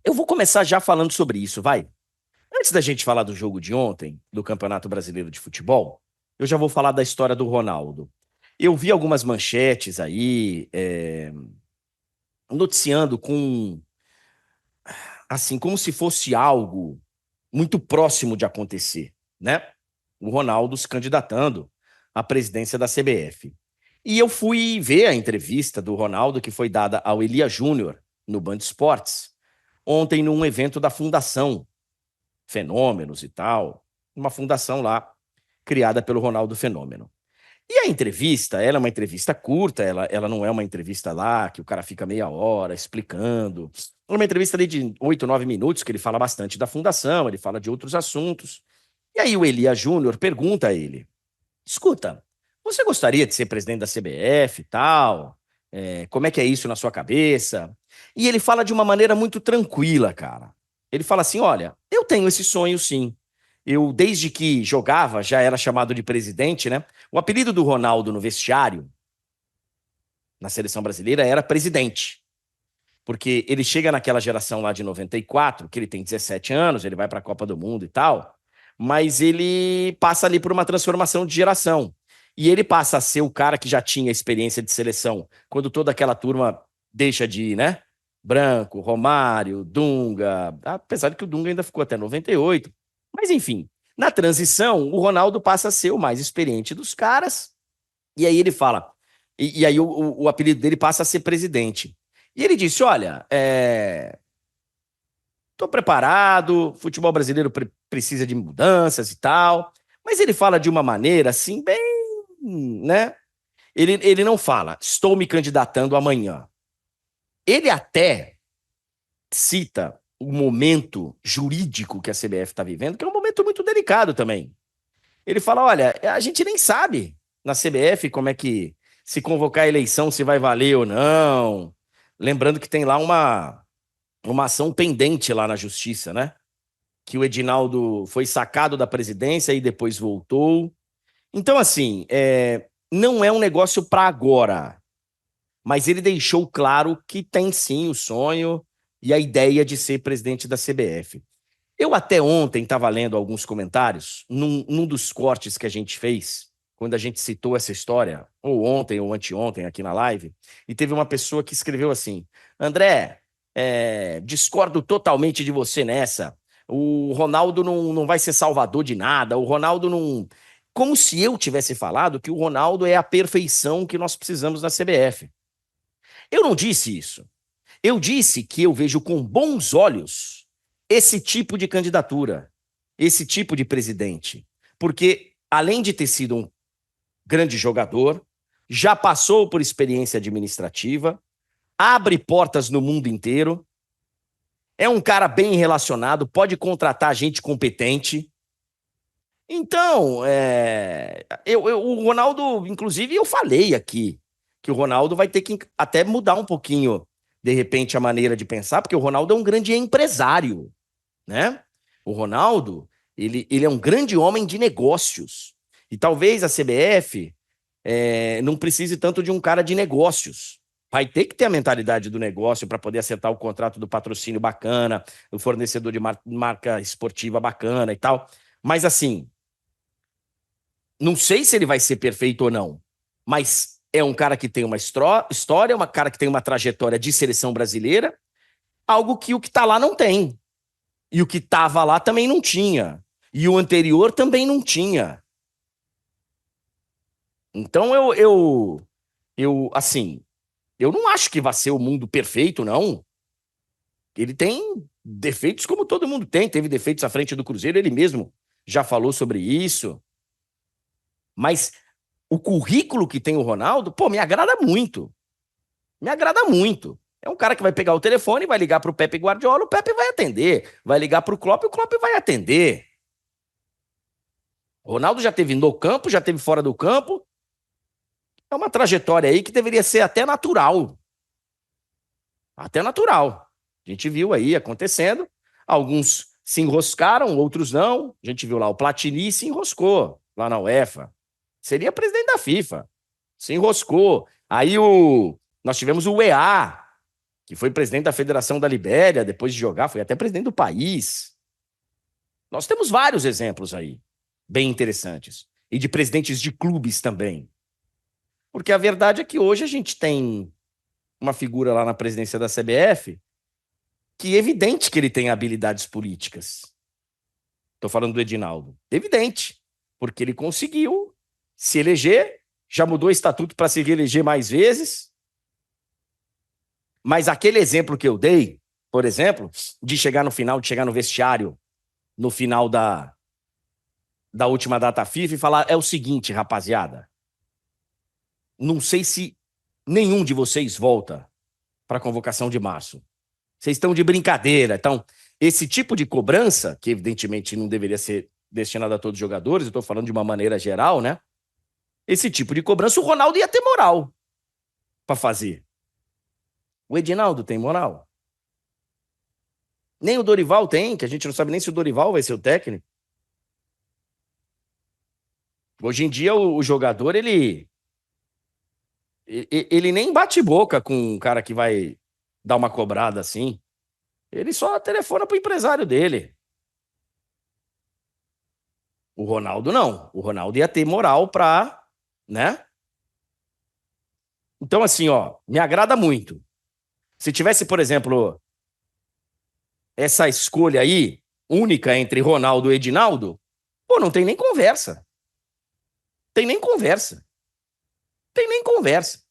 Eu vou começar já falando sobre isso, vai. Antes da gente falar do jogo de ontem, do Campeonato Brasileiro de Futebol, eu já vou falar da história do Ronaldo. Eu vi algumas manchetes aí, noticiando com, assim, como se fosse algo muito próximo de acontecer, né? O Ronaldo se candidatando à presidência da CBF. E eu fui ver a entrevista do Ronaldo que foi dada ao Elia Júnior no Band Esportes, ontem num evento da Fundação Fenômenos e tal, uma fundação lá criada pelo Ronaldo Fenômeno. E a entrevista, ela é uma entrevista curta, ela não é uma entrevista lá que o cara fica meia hora explicando. É uma entrevista ali de 8, 9 minutos, que ele fala bastante da fundação, ele fala de outros assuntos. E aí o Elia Júnior pergunta a ele: escuta, você gostaria de ser presidente da CBF e tal? Como é que é isso na sua cabeça? E ele fala de uma maneira muito tranquila, cara. Ele fala assim: olha, eu tenho esse sonho sim. Eu, desde que jogava, já era chamado de presidente, né? O apelido do Ronaldo no vestiário, na seleção brasileira, era presidente. Porque ele chega naquela geração lá de 94, que ele tem 17 anos, ele vai para a Copa do Mundo e tal, mas ele passa ali por uma transformação de geração. E ele passa a ser o cara que já tinha experiência de seleção, quando toda aquela turma deixa de ir, né? Branco, Romário, Dunga, apesar de que o Dunga ainda ficou até 98. Mas enfim, na transição, o Ronaldo passa a ser o mais experiente dos caras, e aí ele fala, e aí o apelido dele passa a ser presidente. E ele disse: olha, estou preparado, futebol brasileiro precisa de mudanças e tal. Mas ele fala de uma maneira assim, bem, né? Ele não fala, estou me candidatando amanhã. Ele até cita o momento jurídico que a CBF está vivendo, que é um momento muito delicado também. Ele fala: olha, a gente nem sabe na CBF como é que, se convocar a eleição, se vai valer ou não. Lembrando que tem lá uma ação pendente lá na justiça, né? Que o Edinaldo foi sacado da presidência e depois voltou. Então, assim, não é um negócio para agora, mas ele deixou claro que tem sim o sonho e a ideia de ser presidente da CBF. Eu até ontem estava lendo alguns comentários, num dos cortes que a gente fez, quando a gente citou essa história, ou ontem ou anteontem aqui na live, e teve uma pessoa que escreveu assim: André, discordo totalmente de você nessa. O Ronaldo não vai ser salvador de nada, o Ronaldo não. Como se eu tivesse falado que o Ronaldo é a perfeição que nós precisamos na CBF. Eu não disse isso. Eu disse que eu vejo com bons olhos esse tipo de candidatura, esse tipo de presidente. Porque, além de ter sido um grande jogador, já passou por experiência administrativa, abre portas no mundo inteiro, é um cara bem relacionado, pode contratar gente competente. Então, o Ronaldo, inclusive, eu falei aqui que o Ronaldo vai ter que até mudar um pouquinho, de repente, a maneira de pensar, porque o Ronaldo é um grande empresário, né? O Ronaldo, ele é um grande homem de negócios. E talvez a CBF não precise tanto de um cara de negócios. Vai ter que ter a mentalidade do negócio para poder acertar o contrato do patrocínio bacana, o fornecedor de marca esportiva bacana e tal. Mas assim, não sei se ele vai ser perfeito ou não, mas é um cara que tem uma história, um cara que tem uma trajetória de seleção brasileira, algo que o que está lá não tem. E o que estava lá também não tinha. E o anterior também não tinha. Então assim, eu não acho que vai ser o mundo perfeito, não. Ele tem defeitos como todo mundo tem. Teve defeitos à frente do Cruzeiro, ele mesmo já falou sobre isso. Mas o currículo que tem o Ronaldo, pô, me agrada muito. Me agrada muito. É um cara que vai pegar o telefone, vai ligar para o Pepe Guardiola, o Pepe vai atender. Vai ligar para o Klopp vai atender. O Ronaldo já teve no campo, já teve fora do campo. É uma trajetória aí que deveria ser até natural. Até natural. A gente viu aí acontecendo. Alguns se enroscaram, outros não. A gente viu lá o Platini se enroscou lá na UEFA. Seria presidente da FIFA. Se enroscou. Aí nós tivemos o EA. que foi presidente da Federação da Libéria, depois de jogar, foi até presidente do país. Nós temos vários exemplos aí, bem interessantes. E de presidentes de clubes também. Porque a verdade é que hoje a gente tem uma figura lá na presidência da CBF que é evidente que ele tem habilidades políticas. Estou falando do Edinaldo. Evidente, porque ele conseguiu se eleger, já mudou o estatuto para se reeleger mais vezes. Mas aquele exemplo que eu dei, por exemplo, de chegar no final, de chegar no vestiário, no final da última data FIFA e falar, é o seguinte, rapaziada, não sei se nenhum de vocês volta para a convocação de março. Vocês estão de brincadeira. Então, esse tipo de cobrança, que evidentemente não deveria ser destinado a todos os jogadores, eu estou falando de uma maneira geral, né? Esse tipo de cobrança, o Ronaldo ia ter moral para fazer. O Edinaldo tem moral? Nem o Dorival tem, que a gente não sabe nem se o Dorival vai ser o técnico. Hoje em dia, o jogador, ele nem bate boca com um cara que vai dar uma cobrada assim. Ele só telefona pro empresário dele. O Ronaldo não. O Ronaldo ia ter moral pra, né? Então, assim, ó, me agrada muito. Se tivesse, por exemplo, essa escolha aí, única entre Ronaldo e Edinaldo, pô, não tem nem conversa. Tem nem conversa. Tem nem conversa.